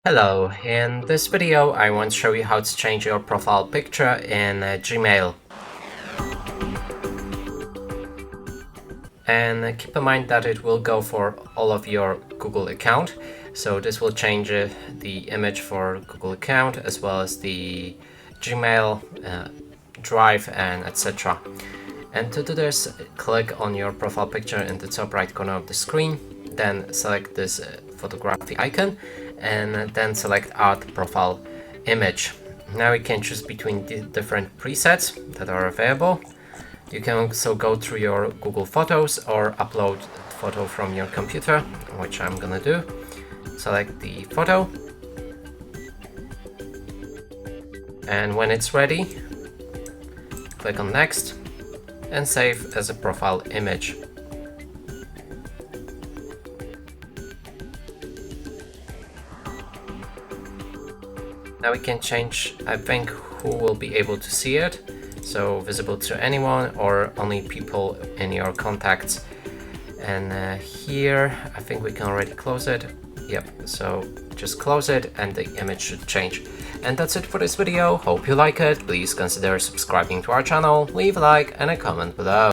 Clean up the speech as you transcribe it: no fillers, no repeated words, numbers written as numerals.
Hello, in this video I want to show you how to change your profile picture in Gmail. And keep in mind that it will go for all of your Google account. So this will change the image for Google account as well as the Gmail, Drive and etc. And to do this, click on your profile picture in the top right corner of the screen, then select this photographic icon and then select Add Profile Image. Now you can choose between the different presets that are available. You can also go through your Google Photos or upload a photo from your computer, which I'm gonna do. Select the photo, and when it's ready, click on Next and save as a profile image. Now we can change, I think, who will be able to see it. So visible to anyone or only people in your contacts. And here, I think we can already close it. Yep, so just close it and the image should change. And that's it for this video. Hope you like it. Please consider subscribing to our channel, leave a like and a comment below.